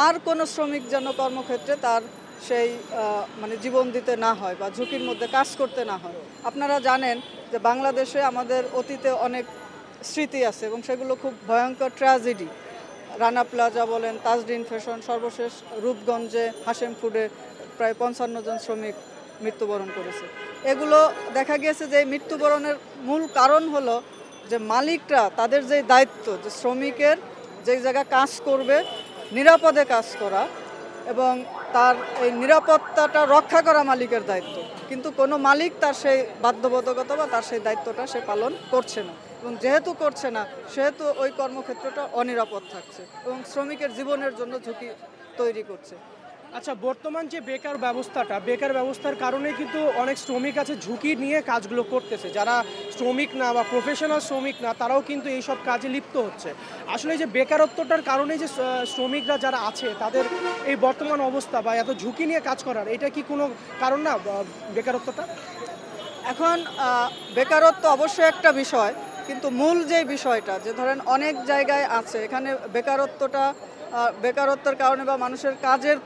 আর কোনো শ্রমিক যেন কর্মক্ষেত্রে তার সেই মানে জীবন দিতে না হয় বা ঝুঁকির মধ্যে কাজ করতে না হয়। আপনারা জানেন যে বাংলাদেশে আমাদের অতীতে অনেক স্মৃতি আছে এবং সেগুলো খুব ভয়ঙ্কর ট্র্যাজেডি। রানা প্লাজা বলেন, তাজরিন ফ্যাশন, সর্বশেষ রূপগঞ্জে হাশেম ফুডে প্রায় ৫৫ জন শ্রমিক মৃত্যুবরণ করেছে। এগুলো দেখা গিয়েছে যে মৃত্যুবরণের মূল কারণ হলো যে মালিকরা তাদের যে দায়িত্ব, যে শ্রমিকের যেই জায়গায় কাজ করবে নিরাপদে কাজ করা এবং তার এই নিরাপত্তাটা রক্ষা করা মালিকের দায়িত্ব, কিন্তু কোনো মালিক তার সেই বাধ্যবাধকতা বা তার সেই দায়িত্বটা সে পালন করছে না এবং যেহেতু করছে না সেহেতু ওই কর্মক্ষেত্রটা অনিরাপদ থাকছে এবং শ্রমিকের জীবনের জন্য ঝুঁকি তৈরি করছে। আচ্ছা, বর্তমান যে বেকার ব্যবস্থার কারণে কিন্তু অনেক শ্রমিক আছে ঝুঁকি নিয়ে কাজগুলো করতেছে, যারা শ্রমিক না বা প্রফেশনাল শ্রমিক না তারাও কিন্তু এইসব কাজে লিপ্ত হচ্ছে। আসলে যে বেকারত্বটার কারণে যে শ্রমিকরা যারা আছে তাদের এই বর্তমান অবস্থা বা এত ঝুঁকি নিয়ে কাজ করার, এটা কি কোনো কারণ না বেকারত্বটা? এখন বেকারত্ব অবশ্যই একটা বিষয়, কিন্তু মূল যে বিষয়টা যে ধরেন অনেক জায়গায় আছে এখানে বেকারত্বের কারণে বা মানুষের কাজের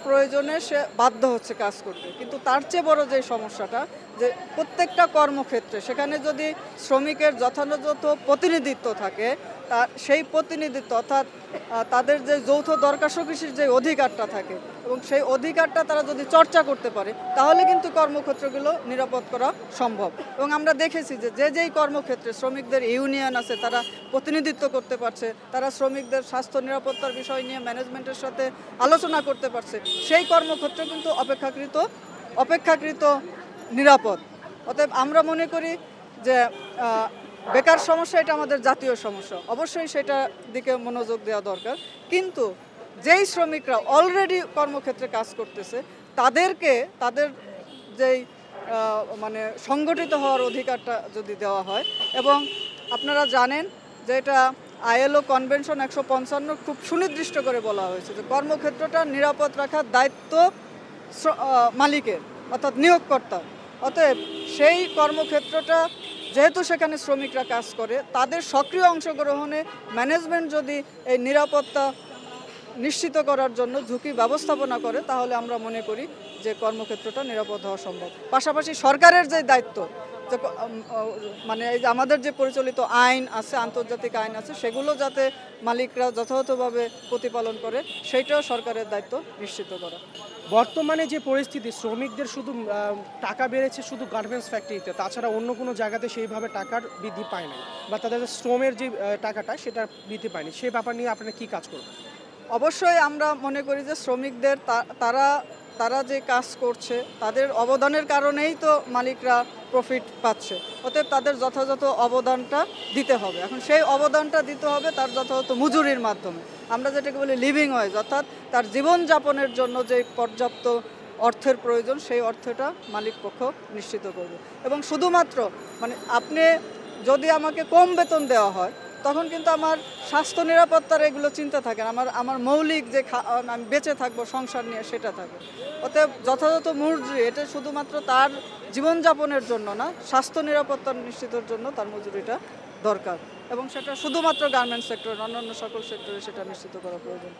প্রয়োজনে সে বাধ্য হচ্ছে কাজ করতে, কিন্তু তার চেয়ে বড় যে সমস্যাটা যে প্রত্যেকটা কর্মক্ষেত্রে সেখানে যদি শ্রমিকের যথাযথ প্রতিনিধিত্ব থাকে, সেই প্রতিনিধিত্ব অর্থাৎ তাদের যে যৌথ দর কষাকষির যে অধিকারটা থাকে এবং সেই অধিকারটা তারা যদি চর্চা করতে পারে তাহলে কিন্তু কর্মক্ষেত্রগুলো নিরাপদ করা সম্ভব। এবং আমরা দেখেছি যে যেই কর্মক্ষেত্রে শ্রমিকদের ইউনিয়ন আছে তারা প্রতিনিধিত্ব করতে পারছে, তারা শ্রমিকদের স্বাস্থ্য নিরাপত্তার বিষয় নিয়ে ম্যানেজমেন্টের সাথে আলোচনা করতে পারছে, সেই কর্মক্ষেত্র কিন্তু অপেক্ষাকৃত নিরাপদ। অতএব আমরা মনে করি যে বেকার সমস্যা এটা আমাদের জাতীয় সমস্যা, অবশ্যই সেটা দিকে মনোযোগ দেওয়া দরকার, কিন্তু যেই শ্রমিকরা অলরেডি কর্মক্ষেত্রে কাজ করতেছে তাদের যেই মানে সংগঠিত হওয়ার অধিকারটা যদি দেওয়া হয়, এবং আপনারা জানেন যে এটা ILO কনভেনশন 155 খুব সুনির্দিষ্ট করে বলা হয়েছে যে কর্মক্ষেত্রটা নিরাপদ রাখার দায়িত্ব মালিকের অর্থাৎ নিয়োগকর্তার। অতএব সেই কর্মক্ষেত্রটা যেহেতু সেখানে শ্রমিকরা কাজ করে, তাদের সক্রিয় অংশগ্রহণে ম্যানেজমেন্ট যদি এই নিরাপত্তা নিশ্চিত করার জন্য ঝুঁকি ব্যবস্থাপনা করে তাহলে আমরা মনে করি যে কর্মক্ষেত্রটা নিরাপদ হওয়া সম্ভব। পাশাপাশি সরকারের যে দায়িত্ব, যে মানে এই যে আমাদের যে পরিচালিত আইন আছে, আন্তর্জাতিক আইন আছে, সেগুলো যাতে মালিকরা যথাযথভাবে প্রতিপালন করে সেইটাও সরকারের দায়িত্ব নিশ্চিত করা। বর্তমানে যে পরিস্থিতি, শ্রমিকদের শুধু টাকা বেড়েছে শুধু গার্মেন্টস ফ্যাক্টরিতে, তাছাড়া অন্য কোনো জায়গাতে সেইভাবে টাকার বৃদ্ধি পায় নাই বা তাদের শ্রমের যে টাকাটা সেটা বৃদ্ধি পায়নি, সেই ব্যাপার নিয়ে আপনারা কী কাজ করবেন? অবশ্যই আমরা মনে করি যে শ্রমিকদের তারা যে কাজ করছে তাদের অবদানের কারণেই তো মালিকরা প্রফিট পাচ্ছে, অতএব তাদের যথাযথ অবদানটা দিতে হবে। এখন সেই অবদানটা দিতে হবে তার যথাযথ মজুরির মাধ্যমে, আমরা যেটাকে বলি লিভিং ওয়েজ, অর্থাৎ তার জীবনযাপনের জন্য যে পর্যাপ্ত অর্থের প্রয়োজন সেই অর্থটা মালিক পক্ষ নিশ্চিত করবে। এবং শুধুমাত্র মানে আপনি যদি আমাকে কম বেতন দেওয়া হয় তখন কিন্তু আমার স্বাস্থ্য নিরাপত্তার এগুলো চিন্তা থাকে না, আমার মৌলিক যে আমি বেঁচে থাকবো সংসার নিয়ে সেটা থাকে। অতএব যথাযথ মজুরি এটা শুধুমাত্র তার জীবনযাপনের জন্য না, স্বাস্থ্য নিরাপত্তা নিশ্চিতের জন্য তার মজুরিটা দরকার, এবং সেটা শুধুমাত্র গার্মেন্টস সেক্টর, অন্যান্য সকল সেক্টরে সেটা নিশ্চিত করা প্রয়োজন।